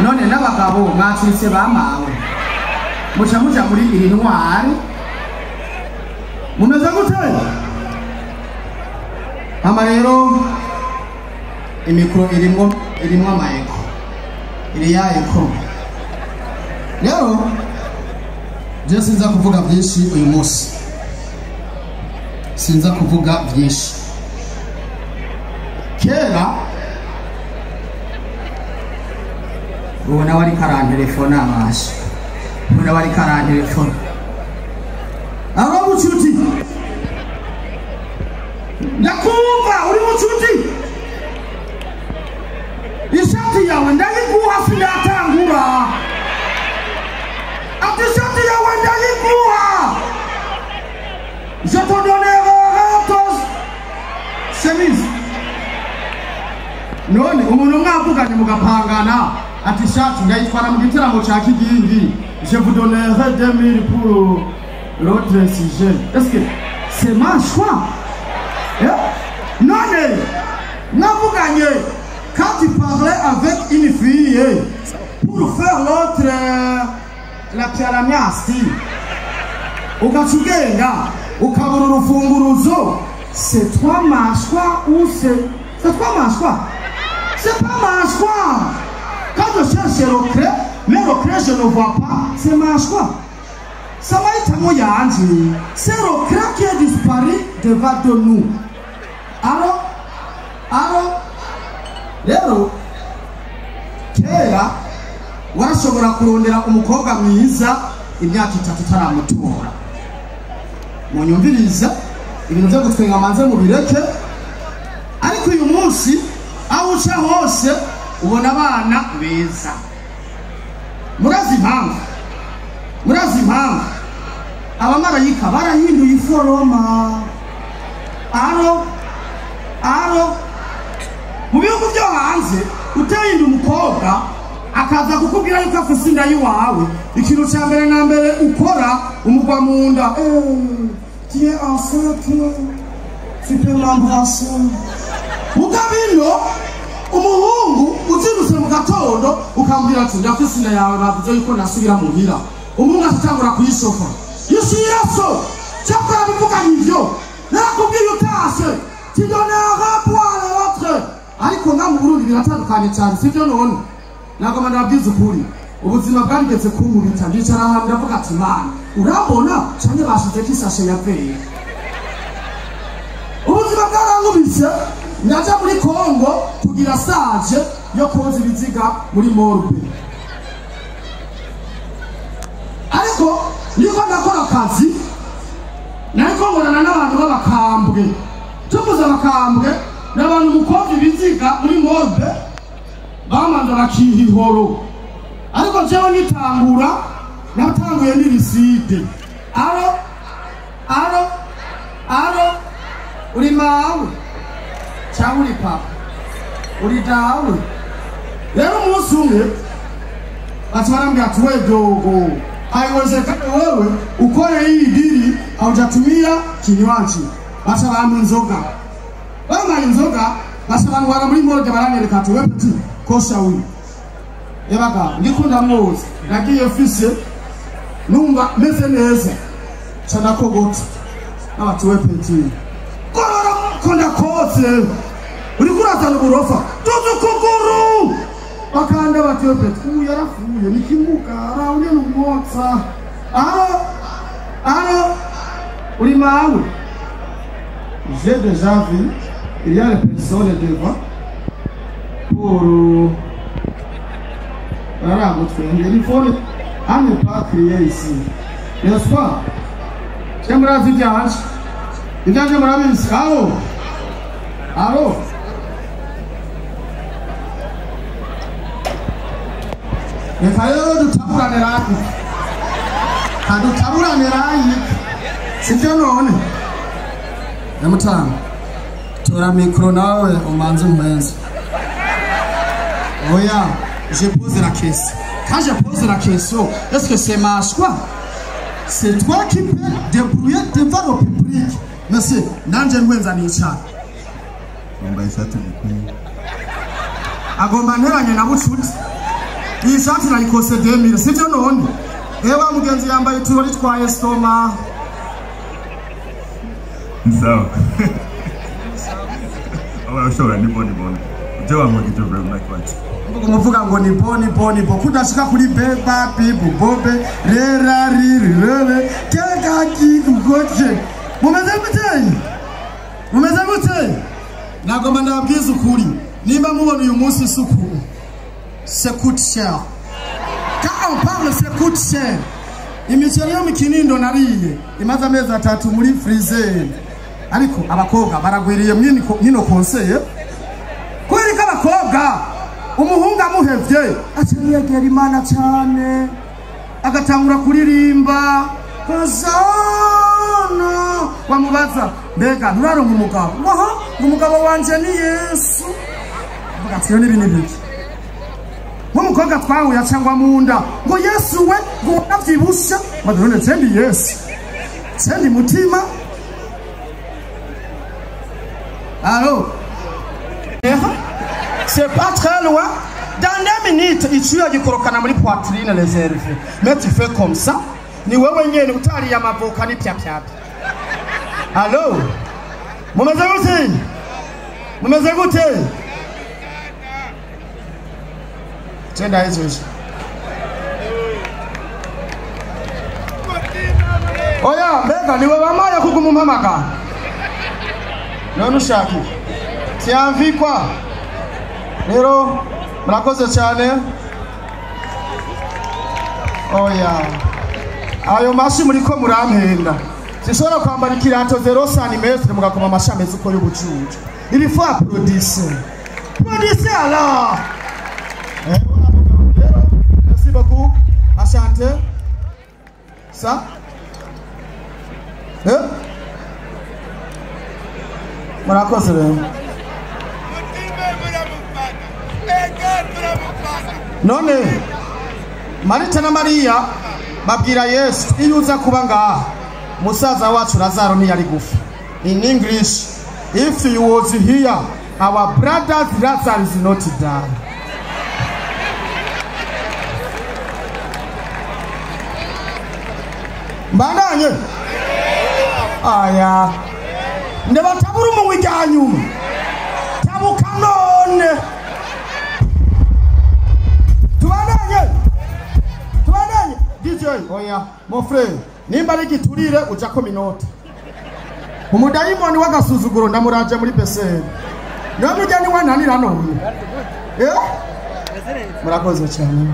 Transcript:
none n'abagabo mwacitse bamawe muca muja muri iri ntwari mumeze gute hama rero imikro irimwo amayeko iri ya eko rero je sinza kuvuga byinshi uyu munsi sinza kuvuga byinshi kera ubona wari karantelefone amashi ubona wari karantelefone aba mucuti ndakumva uri mucuti ishati yawe ndayiguha sinatangura ati ishati yawe ndayiguha je te donnerai tos chemise none umuntu mwavuganye mugapangana ati ishati ndayitwara mu gitaramo ca Kigingi je vous donnerai 2000 pour l'autre sujet. Est-ce que c'est ma choix? Non, vous gagnez. Quand tu parlais avec une fille pour faire l'autre, la pianamiasti, c'est toi ma choix ou c'est toi ma choix? C'est pas ma choix. Quand je cherche le cré, mais le cré je ne vois pas, c'est ma choix. Ça va être moyen, c'est le cré qui est disparu devant de nous. Alors, rero kera warashobora kurondera umukobwa mwiza imyaka 3 taramutora munyumviriza ibintu byo gutwenga manze mu bireke ariko uyu munsi aho uca hose ubona abana beza murazi impamvu abamarayika barahinduye iforoma mu bihugu byo hanze utahinda umukobwa akaza kukubwira yuko afise inda yiwawe ikintu cya mbere na mbere ukora umugwa mu nda tu es enceinte tu peux m'embrasser mugabino umuhungu uzirutse mu gatondo ukambwira ati ndafise inda yawe bavuze yuko nasubira muhira umuhungu atangura kuyishofa yishiraso cyakora bivuga nivyo nakubwiye utase tu donneras pour l'autre ariko nga mu Burundi biratandukanye cyane sivyo none nagoma ndabwiza ukuri ubuzima bwarigeze kunkubita ndicara hamwe ndavuga ati mana urabona cyane bashize kisashe ya pere ubuzima bwarankubise ndaja muri Kongo kugira stage yo koza ibiziga muri morgue ariko niko ndakora akazi nariko ngorana n'abantu b'abakambwe tuvuze abakambwe n'abantu mukobwa ibiziga muri morgue bamanza bakihihoro ariko jewe nitangura natanguye n'iriside aro uri mawe cyangwa uri papa uri dawe rero umunsi umwe bati barambwira ati we dogo haiwezekani wewe ukore hii dili haujatumia kinywaji bati bampa inzoga bampa inzoga bati bantwara muri morgue baranyereka ati we peti kosha uyu yabaga ngikunda mwoza nagiye fise numva meze neza cyana kogota abati we peti korora konda koze uri kurazana uburofa tuzu kuguru bakanda bati we peti uyu yarafuye nikimuka araunye n'umwotsa uri mawe j'ai déjà vu il y a les personnes devant pour il faut ne pas crier ici n'est-ce pas j'aimerais dire allô Nefayoro dutaburane rangi sivyo none namutanga tora micro nawe umanze umwenze oya je pose la question. Quand je pose la question, est-ce que c'est ma choix? C'est toi qui peux débrouiller devant le public. Monsieur, nanje ngwenza nica. Ngomba isatu mukuri. Agomba nteranye na bucuti. iyi shati nayikose 2000 sivyo none ewa mugenzi yambaye turori twaye stoma sawa awa shora ni boni jewa mugito bro like what umuvuga ngo ni boni kudashika kuri beba bibu bobe rera riri keka kigugoje mumeze gute nagomba ndabwiza ukuri nimba mubona uyu munsi isuku c'est coûte cher quand on parle c'est coûte cher imiceri yo mikinindo nariye imaze amezi 3 muri freezer ariko abakobwa baragwiriye mwino konseye kweri ka abakobwa umuhungu amuhevye atiyegera Imana cyane agatangura kuririmba kazana wamubaza mbega nturaronka umugabo umugabo wanje ni Yesu bagatiyo n'ibintu biki nk'umukobwa twahuye cyangwa munda ngo Yesu we ngo navyibusha madone tendi Yesu tendi mutima allo c'est pas très loin dans 2 minutes icyuya gikorokana muri poitrine réserve mais tu fais comme ça ni wewe nyene utari yamavuka ni pyapyap allo mumeze gute tenda hizo oya mbega ni wewe amaya kugumumpamaka none ushaki siamvikwa rero murakoze cyane oya ayo mashi muriko murampenda sishobora kwambara ikirato 0 cm mugakoma amashamezi uko y'ubucucu il faut applaudisser alors merci beaucoup Asante ça murakoze rero none Marita na Maria babwira Yesu iyo uza kuba ngaha musaza wacu Lazaro ntiyari gufa. In English, if he was here our brother Lazarus is not dead. Mbandanye aya ndabatabura mu wijyanyuma tabuka none tubandanye DJ oya mon frère nimba ari giturire uja ko minota umudayimoni wagasuzuguro ndamuraje muri peseri niwe mujyani wananira none murakoze cyane